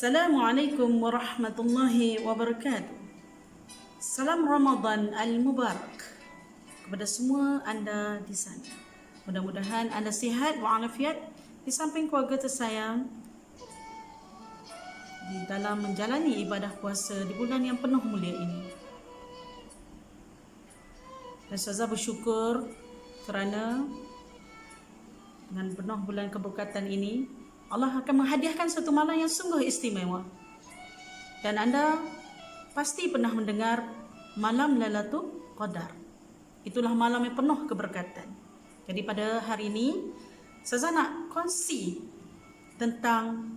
Assalamualaikum warahmatullahi wabarakatuh. Salam Ramadan al-Mubarak kepada semua anda di sana. Mudah-mudahan anda sihat walafiat di samping keluarga tersayang di dalam menjalani ibadah puasa di bulan yang penuh mulia ini. Dan Ustazah bersyukur kerana dengan penuh bulan keberkatan ini Allah akan menghadiahkan satu malam yang sungguh istimewa. Dan anda pasti pernah mendengar malam Lailatul Qadar. Itulah malam yang penuh keberkatan. Jadi pada hari ini saya nak kongsi tentang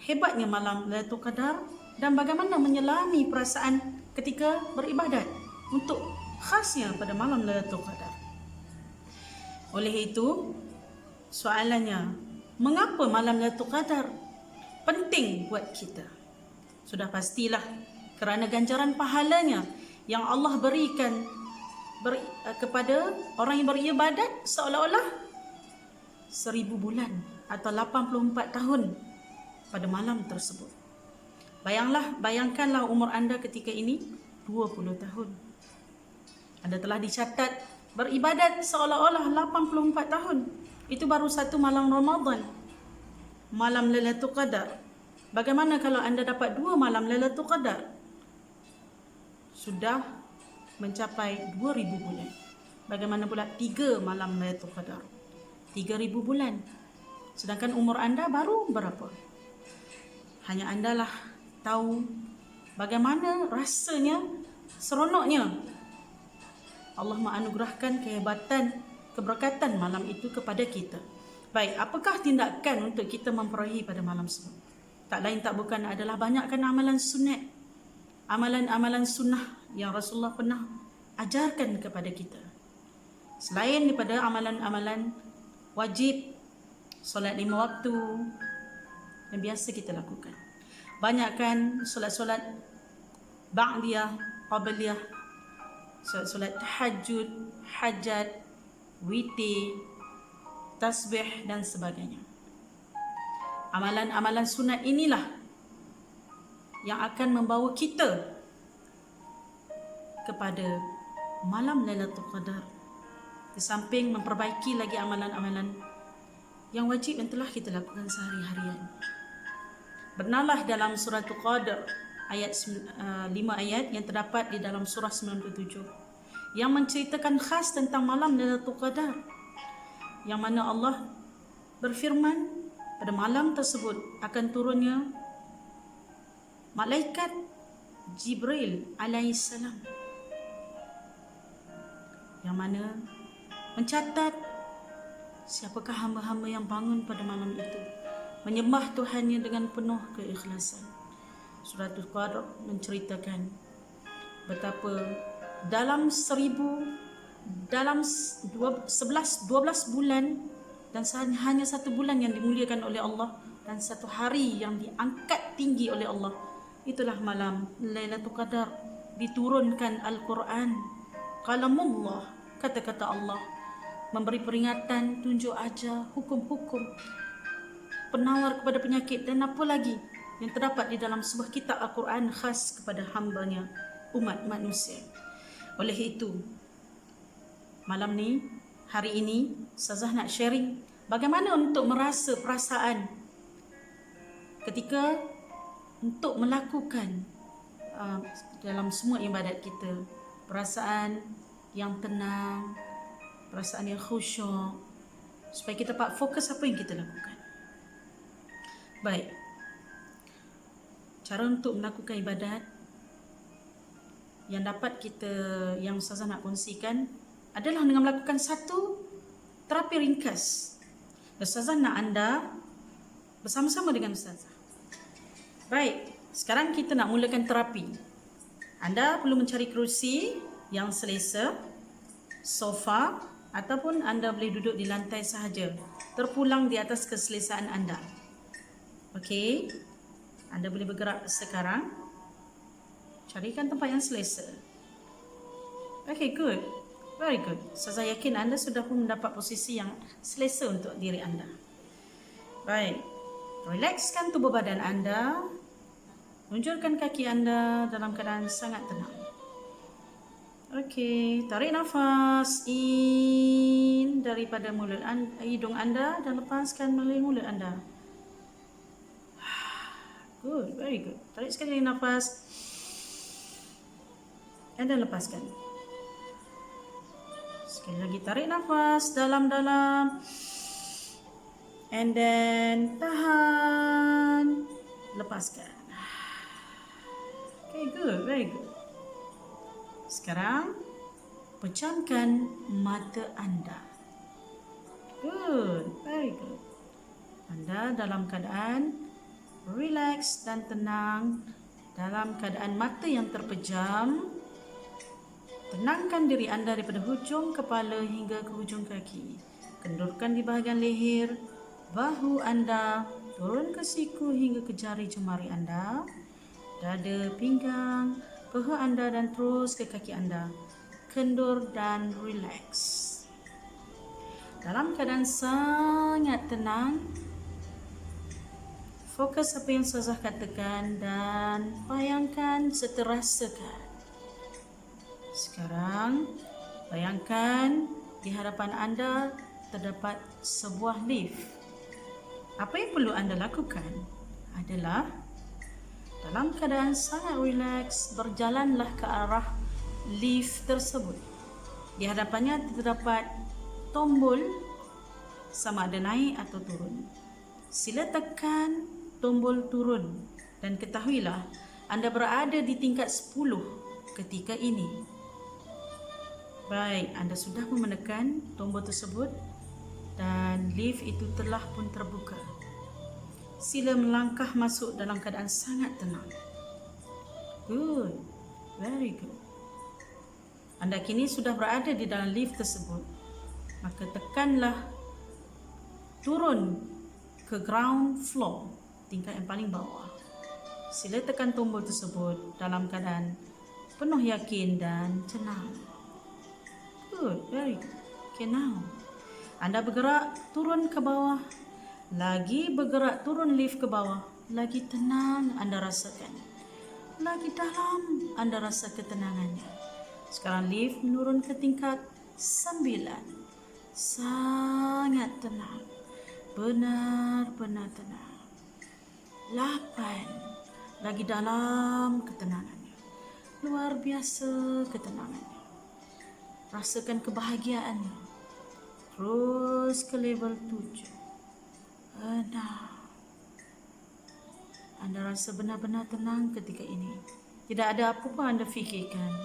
hebatnya malam Lailatul Qadar dan bagaimana menyelami perasaan ketika beribadat untuk khasnya pada malam Lailatul Qadar. Oleh itu, soalannya, mengapa malam Lailatul Qadar penting buat kita? Sudah pastilah kerana ganjaran pahalanya yang Allah berikan kepada orang yang beribadat seolah-olah 1000 bulan atau 84 tahun pada malam tersebut. Bayangkanlah umur anda ketika ini 20 tahun. Anda telah dicatat beribadat seolah-olah 84 tahun. Itu baru satu malam Ramadan, malam Lailatul Qadar. Bagaimana kalau anda dapat 2 malam Lailatul Qadar? Sudah mencapai 2000 bulan. Bagaimana pula 3 malam Lailatul Qadar? 3000 bulan. Sedangkan umur anda baru berapa? Hanya andalah tahu bagaimana rasanya, seronoknya Allah menganugerahkan kehebatan, keberkatan malam itu kepada kita. Baik, apakah tindakan untuk kita memperahi pada malam tersebut? Tak lain tak bukan adalah banyakkan amalan sunat, amalan-amalan sunnah yang Rasulullah pernah ajarkan kepada kita. Selain daripada amalan-amalan wajib, solat 5 waktu yang biasa kita lakukan, banyakkan solat-solat ba'diyah, qabliyah, solat tahajud, hajat, witir, tasbih dan sebagainya. Amalan-amalan sunat inilah yang akan membawa kita kepada malam Lailatul Qadar. Di samping memperbaiki lagi amalan-amalan yang wajib yang telah kita lakukan sehari-harian. Benarlah dalam surah Qadar ayat 5 ayat yang terdapat di dalam surah 97 yang menceritakan khas tentang malam Lailatul Qadar, yang mana Allah berfirman pada malam tersebut akan turunnya malaikat Jibril alaihissalam, yang mana mencatat siapakah hamba-hamba yang bangun pada malam itu menyembah Tuhannya dengan penuh keikhlasan. Surah Qadar menceritakan betapa dalam 12 bulan dan hanya 1 bulan yang dimuliakan oleh Allah dan 1 hari yang diangkat tinggi oleh Allah, itulah malam Lailatul Qadar. Diturunkan Al-Quran, kalamullah, kata-kata Allah, memberi peringatan, tunjuk ajar, hukum-hukum, penawar kepada penyakit dan apa lagi yang terdapat di dalam sebuah kitab Al-Quran khas kepada hambanya umat manusia. Oleh itu, malam ni, hari ini, Ustazah nak sharing bagaimana untuk merasa perasaan ketika untuk melakukan dalam semua ibadat kita, perasaan yang tenang, perasaan yang khusyuk, supaya kita dapat fokus apa yang kita lakukan. Baik, cara untuk melakukan ibadat yang dapat yang Ustazah nak kongsikan adalah dengan melakukan satu terapi ringkas. Ustazah nak anda bersama-sama dengan Ustazah. Baik, sekarang kita nak mulakan terapi. Anda perlu mencari kerusi yang selesa, sofa, ataupun anda boleh duduk di lantai sahaja, terpulang di atas keselesaan anda. Okey, anda boleh bergerak sekarang. Carikan tempat yang selesa. Okay, good. Very good. Saya yakin anda sudah pun mendapat posisi yang selesa untuk diri anda. Baik. Relaxkan tubuh badan anda. Luncurkan kaki anda dalam keadaan sangat tenang. Okey, tarik nafas in daripada hidung anda dan lepaskan melalui mulut anda. Good, very good. Tarik sekali nafas dan lepaskan. Sekali lagi tarik nafas dalam-dalam and then tahan, lepaskan. Okay, good, very good. Sekarang pejamkan mata anda. Good, very good. Anda dalam keadaan relax dan tenang, dalam keadaan mata yang terpejam. Tenangkan diri anda daripada hujung kepala hingga ke hujung kaki. Kendurkan di bahagian leher, bahu anda, turun ke siku hingga ke jari jemari anda, dada, pinggang, paha anda dan terus ke kaki anda. Kendur dan relax. Dalam keadaan sangat tenang, fokus apa yang Ustazah katakan dan bayangkan serta rasakan. Sekarang, bayangkan di hadapan anda terdapat sebuah lift. Apa yang perlu anda lakukan adalah dalam keadaan sangat relax, berjalanlah ke arah lift tersebut. Di hadapannya terdapat tombol sama ada naik atau turun. Sila tekan tombol turun dan ketahuilah anda berada di tingkat 10 ketika ini. Baik, anda sudah menekan tombol tersebut dan lift itu telah pun terbuka. Sila melangkah masuk dalam keadaan sangat tenang. Good, very good. Anda kini sudah berada di dalam lift tersebut. Maka tekanlah turun ke ground floor, tingkat yang paling bawah. Sila tekan tombol tersebut dalam keadaan penuh yakin dan tenang. Good, very good. Okay, now anda bergerak turun ke bawah, lagi bergerak turun lift ke bawah, lagi tenang anda rasakan, lagi dalam anda rasa ketenangannya. Sekarang lift menurun ke tingkat 9, sangat tenang, benar-benar tenang. 8, lagi dalam ketenangannya, luar biasa ketenangannya. Rasakan kebahagiaannya. Terus ke level 7. 6. Anda rasa benar-benar tenang ketika ini. Tidak ada apa pun anda fikirkan.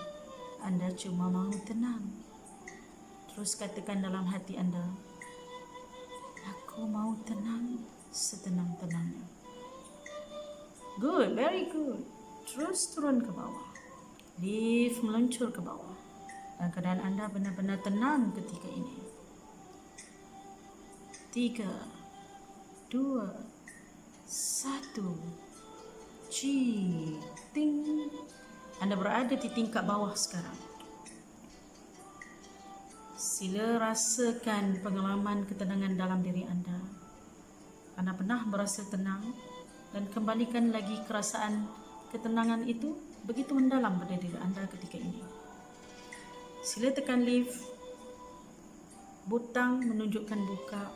Anda cuma mahu tenang. Terus katakan dalam hati anda, aku mahu tenang setenang-tenangnya. Good, very good. Terus turun ke bawah. Lift meluncur ke bawah. Dan keadaan anda benar-benar tenang ketika ini. 3, 2, 1. Ting. Anda berada di tingkat bawah sekarang. Sila rasakan pengalaman ketenangan dalam diri anda. Anda pernah berasa tenang dan kembalikan lagi kerasaan ketenangan itu begitu mendalam pada diri anda ketika ini. Sila tekan lift. Butang menunjukkan buka.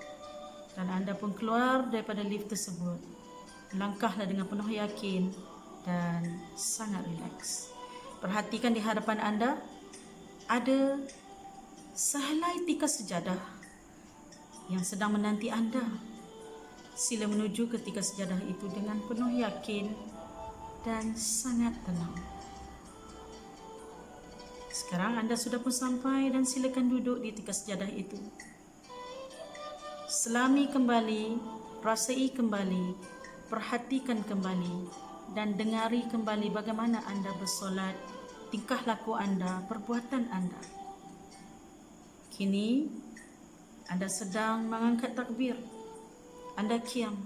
Dan anda pun keluar daripada lift tersebut. Langkahlah dengan penuh yakin dan sangat rileks. Perhatikan di hadapan anda ada sehelai tikas sejadah yang sedang menanti anda. Sila menuju ke tikas sejadah itu dengan penuh yakin dan sangat tenang. Sekarang anda sudah pun sampai dan silakan duduk di tikas sejadah itu. Selami kembali, rasai kembali, perhatikan kembali dan dengari kembali bagaimana anda bersolat, tingkah laku anda, perbuatan anda. Kini, anda sedang mengangkat takbir. Anda qiyam.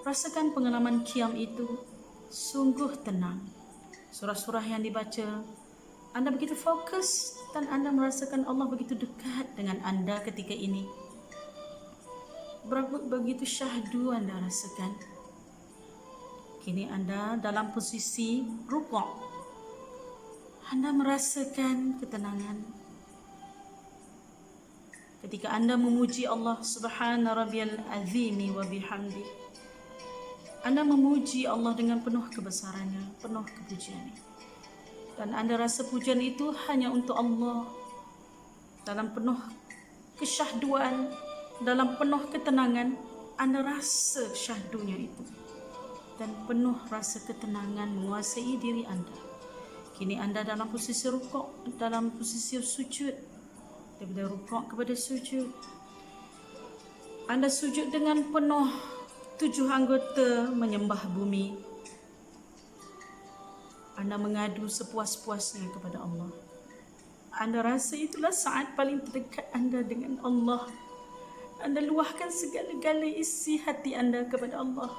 Rasakan pengalaman qiyam itu sungguh tenang. Surah-surah yang dibaca, anda begitu fokus dan anda merasakan Allah begitu dekat dengan anda ketika ini. Begitu syahdu anda rasakan. Kini anda dalam posisi rukuk. Anda merasakan ketenangan. Ketika anda memuji Allah Subhana Rabbiyal Azimi wa bihamdi, anda memuji Allah dengan penuh kebesarannya, penuh kepujiannya. Dan anda rasa pujian itu hanya untuk Allah. Dalam penuh kesyahduan, dalam penuh ketenangan, anda rasa syahdunya itu. Dan penuh rasa ketenangan menguasai diri anda. Kini anda dalam posisi rukuk, dalam posisi sujud. Daripada rukuk kepada sujud. Anda sujud dengan penuh 7 anggota menyembah bumi. Anda mengadu sepuas-puasnya kepada Allah. Anda rasa itulah saat paling terdekat anda dengan Allah. Anda luahkan segala-gala isi hati anda kepada Allah.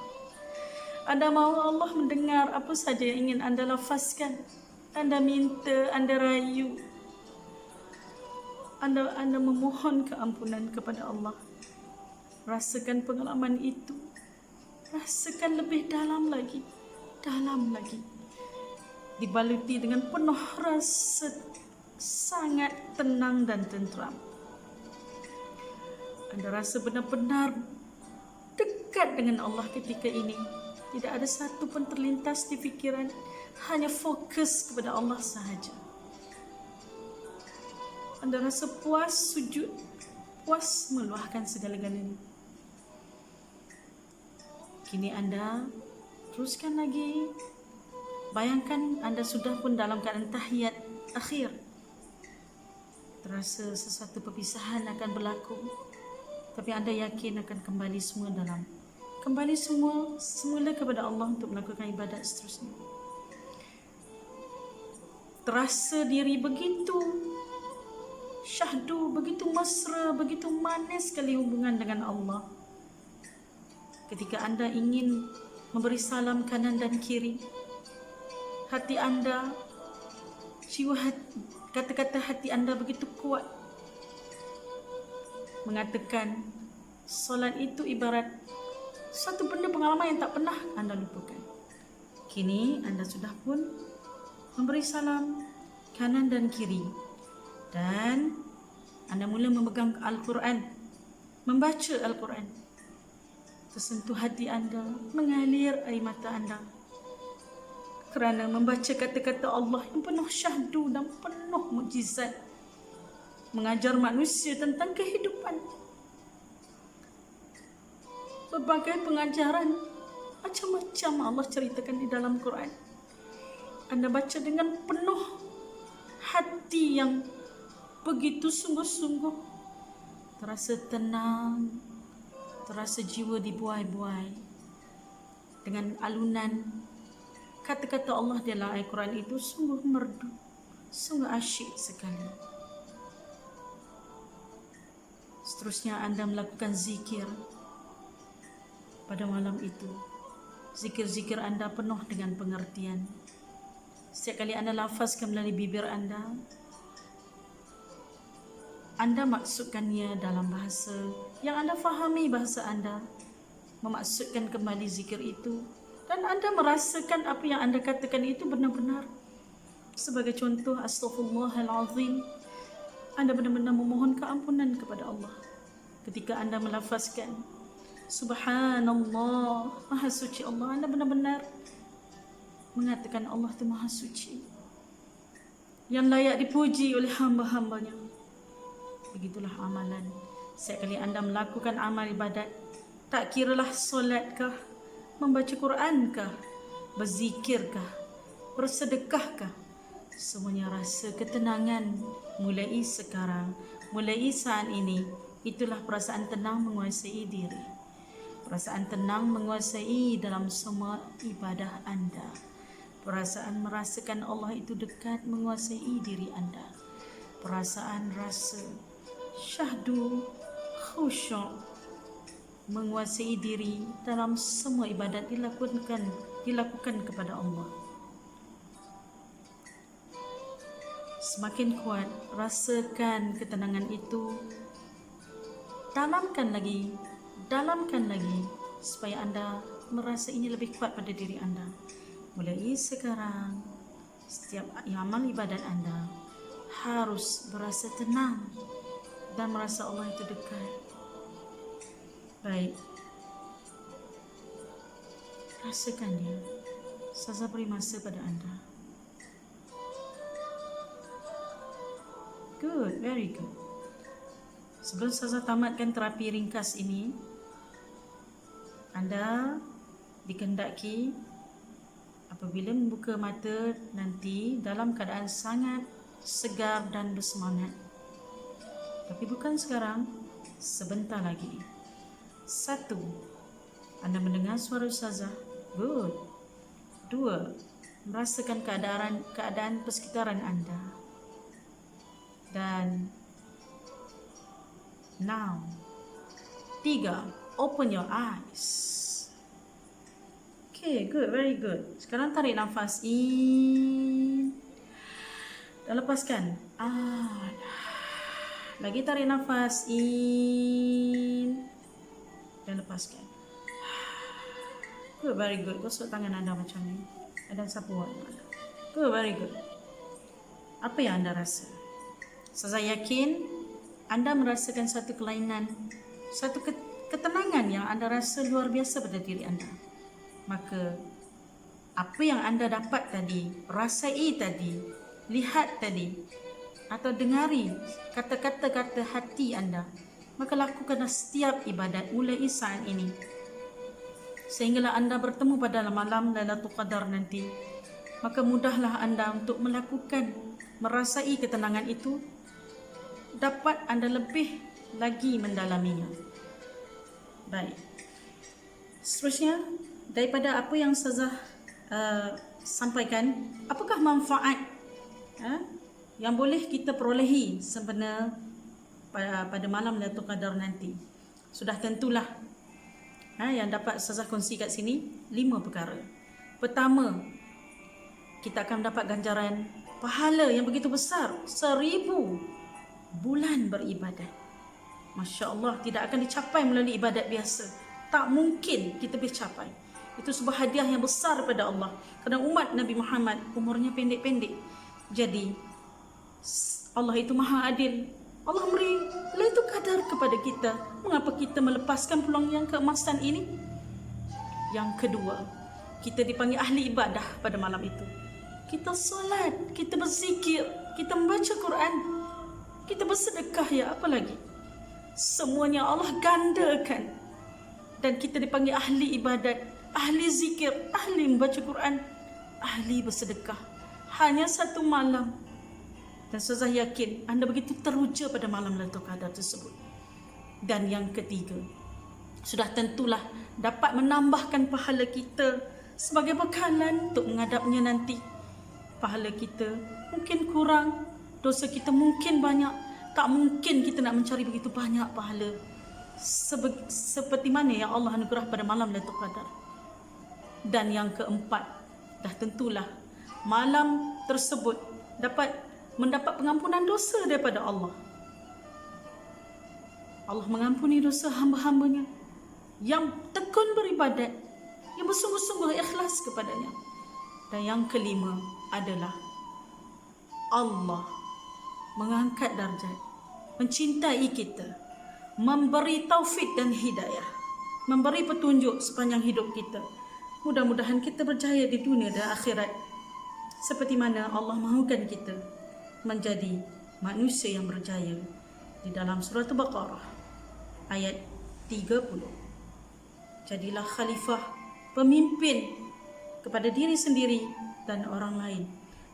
Anda mahu Allah mendengar apa saja yang ingin anda lafazkan. Anda minta, anda rayu. Anda memohon keampunan kepada Allah. Rasakan pengalaman itu. Rasakan lebih dalam lagi. Dalam lagi. Dibaluti dengan penuh rasa sangat tenang dan tenteram. Anda rasa benar-benar dekat dengan Allah ketika ini. Tidak ada satu pun terlintas di fikiran, hanya fokus kepada Allah sahaja. Anda rasa puas sujud, puas meluahkan segala-galanya. Kini anda teruskan lagi. Bayangkan anda sudah pun dalam keadaan tahiyat akhir. Terasa sesuatu perpisahan akan berlaku, tapi anda yakin akan kembali semua semula kepada Allah untuk melakukan ibadat seterusnya. Terasa diri begitu syahdu, begitu mesra, begitu manis sekali hubungan dengan Allah. Ketika anda ingin memberi salam kanan dan kiri, hati anda, kata-kata hati anda begitu kuat mengatakan solat itu ibarat satu benda pengalaman yang tak pernah anda lupakan. Kini anda sudah pun memberi salam kanan dan kiri, dan anda mula memegang Al-Quran, membaca Al-Quran. Tersentuh hati anda, mengalir air mata anda kerana membaca kata-kata Allah yang penuh syahdu dan penuh mukjizat, mengajar manusia tentang kehidupan. Berbagai pengajaran macam-macam Allah ceritakan di dalam Quran. Anda baca dengan penuh hati yang begitu sungguh-sungguh. Terasa tenang, terasa jiwa dibuai-buai dengan alunan kata-kata Allah dalam Al-Quran itu sungguh merdu, sungguh asyik sekali. Seterusnya anda melakukan zikir pada malam itu. Zikir-zikir anda penuh dengan pengertian. Setiap kali anda lafazkan melalui bibir anda maksudkannya dalam bahasa yang anda fahami, bahasa anda memaksudkan kembali zikir itu, dan anda merasakan apa yang anda katakan itu benar-benar. Sebagai contoh, astaghfirullahalazim, anda benar-benar memohon keampunan kepada Allah. Ketika anda melafazkan Subhanallah, Maha Suci Allah, anda benar-benar mengatakan Allah itu Maha Suci, yang layak dipuji oleh hamba-hambanya. Begitulah amalan. Setiap kali anda melakukan amal ibadat, tak kiralah solat kah, membaca Quran kah, berzikir kah, bersedekah kah, semuanya rasa ketenangan mulai sekarang, mulai saat ini. Itulah perasaan tenang menguasai diri. Perasaan tenang menguasai dalam semua ibadah anda. Perasaan merasakan Allah itu dekat menguasai diri anda. Perasaan rasa syahdu, khusyuk menguasai diri dalam semua ibadat dilakukan kepada Allah. Semakin kuat rasakan ketenangan itu. Dalamkan lagi supaya anda merasa ini lebih kuat pada diri anda. Mulai sekarang, setiap amal ibadat anda harus berasa tenang dan merasa Allah itu dekat. Baik, rasakan dia. Saya beri masa pada anda. Good, very good. Sebelum saya tamatkan terapi ringkas ini, anda dikehendaki apabila membuka mata nanti dalam keadaan sangat segar dan bersemangat. Tapi bukan sekarang, sebentar lagi. 1. Anda mendengar suara ustazah. Good. 2. Merasakan keadaan persekitaran anda. Dan now 3. Open your eyes. Okay, good, very good. Sekarang tarik nafas in dan lepaskan. Lagi tarik nafas in dan lepaskan. Good, very good. Gosok tangan anda macam ni. Ada sapu wajah anda. Good, very good. Apa yang anda rasa? Saya yakin anda merasakan satu kelainan, satu ketenangan yang anda rasa luar biasa pada diri anda. Maka apa yang anda dapat tadi, rasai tadi, lihat tadi, atau dengari kata-kata hati anda, maka lakukanlah setiap ibadat mulai saat ini, sehinggalah anda bertemu pada malam Lailatul Qadar nanti. Maka mudahlah anda untuk melakukan, merasai ketenangan itu, dapat anda lebih lagi mendalaminya. Baik, seterusnya daripada apa yang saya sampaikan, apakah manfaat yang boleh kita perolehi sebenarnya pada malam Lailatul Qadar nanti? Sudah tentulah yang dapat saya kongsi kat sini 5 perkara. Pertama, kita akan dapat ganjaran pahala yang begitu besar, 1000 bulan beribadat. Masya Allah, tidak akan dicapai melalui ibadat biasa. Tak mungkin kita boleh capai. Itu sebuah hadiah yang besar daripada Allah. Kerana umat Nabi Muhammad umurnya pendek-pendek. Jadi Allah itu maha adil. Allah beri Lailatul Qadar kepada kita. Mengapa kita melepaskan peluang yang keemasan ini? Yang kedua, kita dipanggil ahli ibadah pada malam itu. Kita solat, kita berzikir, kita membaca Quran, kita bersedekah, ya apa lagi? Semuanya Allah gandakan. Dan kita dipanggil ahli ibadat, ahli zikir, ahli membaca Quran, ahli bersedekah. Hanya 1 malam. Dan saya yakin anda begitu teruja pada malam Lailatul Qadar tersebut. Dan yang ketiga, sudah tentulah dapat menambahkan pahala kita sebagai bekalan untuk menghadapnya nanti. Pahala kita mungkin kurang, dosa kita mungkin banyak. Tak mungkin kita nak mencari begitu banyak pahala seperti mana yang Allah anugerah pada malam Lailatul Qadar. Dan yang keempat, dah tentulah malam tersebut mendapat pengampunan dosa daripada Allah. Allah mengampuni dosa hamba-hambanya yang tekun beribadat, yang bersungguh-sungguh ikhlas kepadanya. Dan yang kelima adalah Allah mengangkat darjat, mencintai kita, memberi taufik dan hidayah, memberi petunjuk sepanjang hidup kita. Mudah-mudahan kita berjaya di dunia dan akhirat, seperti mana Allah mahukan kita menjadi manusia yang berjaya. Di dalam surah Al-Baqarah ayat 30, jadilah khalifah, pemimpin kepada diri sendiri dan orang lain.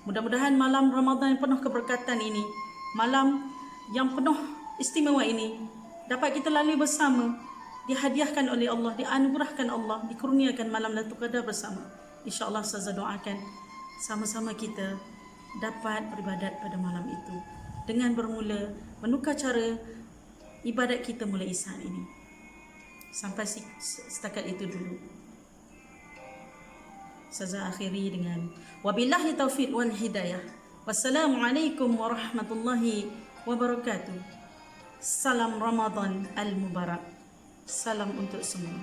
Mudah-mudahan malam Ramadan yang penuh keberkatan ini, malam yang penuh istimewa ini, dapat kita lalui bersama, dihadiahkan oleh Allah, dianugerahkan Allah, dikurniakan malam Lailatul Qadar bersama. InsyaAllah saya doakan sama-sama kita dapat beribadat pada malam itu, dengan bermula menukar cara ibadat kita mulai saat ini. Sampai setakat itu dulu. Saya akhiri dengan wabillahi taufiq wal hidayah. Wassalamualaikum warahmatullahi wabarakatuh. Salam Ramadan al-Mubarak. Salam untuk semua.